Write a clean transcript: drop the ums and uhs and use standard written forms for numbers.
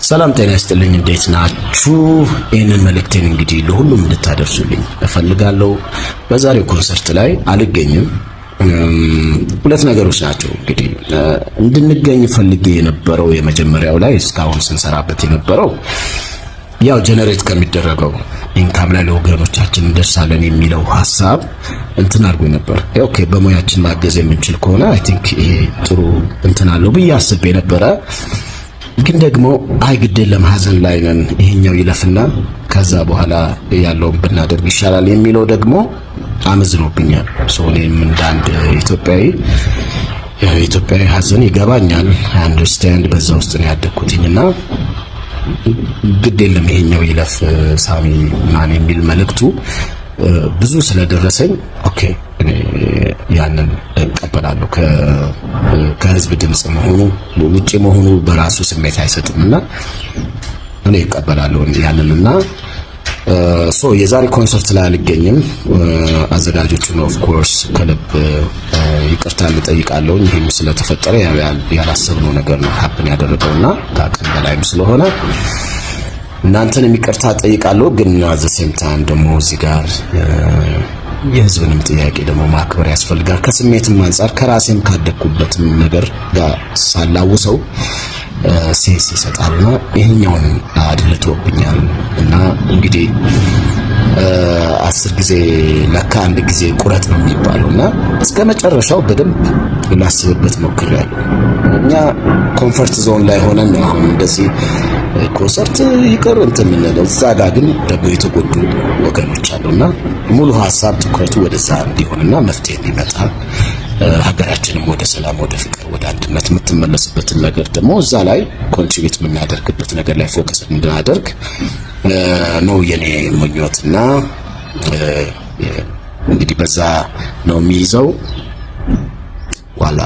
ሰላም ጤና ይስጥልኝ። እንዴት ናችሁ? ይህንን መልእክቴን እንግዲህ ለሁሉም እንድታደርሱልኝ እፈልጋለሁ። በዛሬው ኮንሰርት ላይ አልገኝም። ሁለት ነገሮች ናቸው እንግዲህ እንድንገኝ ፈልጌ የነበረው። የመጀመሪያው ላይ እስካሁን ስንሰራበት የነበረው ያው ጀነሬት ከሚደረገው ኢንካም ላይ ለወገኖቻችን እንደርሳለን የሚለው ሐሳብ እንትን አድርጎ ነበር። ኦኬ በሙያችን ማገዝ የምንችል ከሆነ አይ ቲንክ ይሄ ጥሩ እንትን አለው ብዬ አስቤ ነበረ። ግን ደግሞ አይ ግዴን ለማዘን ላይ ነን፣ ይሄኛው ይለፍና ከዛ በኋላ ያለውን ብናደርግ ይሻላል የሚለው ደግሞ አመዝኖብኛል። እኔም እንዳንድ ኢትዮጵያዊ ሐዘን ይገባኛል፣ አንደርስታንድ በዛ ውስጥ ነው ያደግኩትኝና ግዴለም ይሄኛው ይለፍ ሳሚ ማን የሚል መልእክቱ ብዙ ስለደረሰኝ ኦኬ እኔ ያንን እቀበላለሁ። ከህዝብ ድምጽ መሆኑ ውጪ መሆኑ በራሱ ስሜት አይሰጥምና እኔ እቀበላለሁ ያንንና የዛሬ ኮንሰርት ላይ አልገኝም። አዘጋጆቹን ኦፍ ኮርስ ከልብ ይቅርታ ልጠይቃለሁ። ይሄም ስለተፈጠረ ያላሰብነው ነገር ነው ሀፕን ያደረገውና ከአቅም በላይም ስለሆነ እናንተን ይቅርታ ጠይቃለሁ። ግን አዘ ሴም ታይም ደግሞ እዚህ ጋር የህዝብንም ጥያቄ ደግሞ ማክበር ያስፈልጋል። ከስሜትም አንፃር ከራሴም ካደኩበትም ነገር ጋር ሳላውሰው ሴንስ ይሰጣልና ይሄኛውን አድልቶብኛል እና እንግዲህ 10 ጊዜ ለካ አንድ ጊዜ ቁረጥ ነው የሚባለውና እስከ መጨረሻው በደንብ ላስብበት ሞክሬያለሁ። እኛ ኮምፎርት ዞን ላይ ሆነን አሁን እንደዚህ ኮንሰርት ይቀር እንትን የምንለው እዛ ጋር ግን ደግሞ የተጎዱ ወገኖች አሉና ሙሉ ሐሳብ ትኩረቱ ወደዛ እንዲሆንና መፍትሄ እንዲመጣ ሀገራችንም ወደ ሰላም፣ ወደ ፍቅር፣ ወደ አንድነት የምትመለስበትን ነገር ደግሞ እዛ ላይ ኮንትሪቢዩት የምናደርግበት ነገር ላይ ፎከስ እንድናደርግ ነው የኔ ምኞትና እንግዲህ በዛ ነው የሚይዘው። ዋላ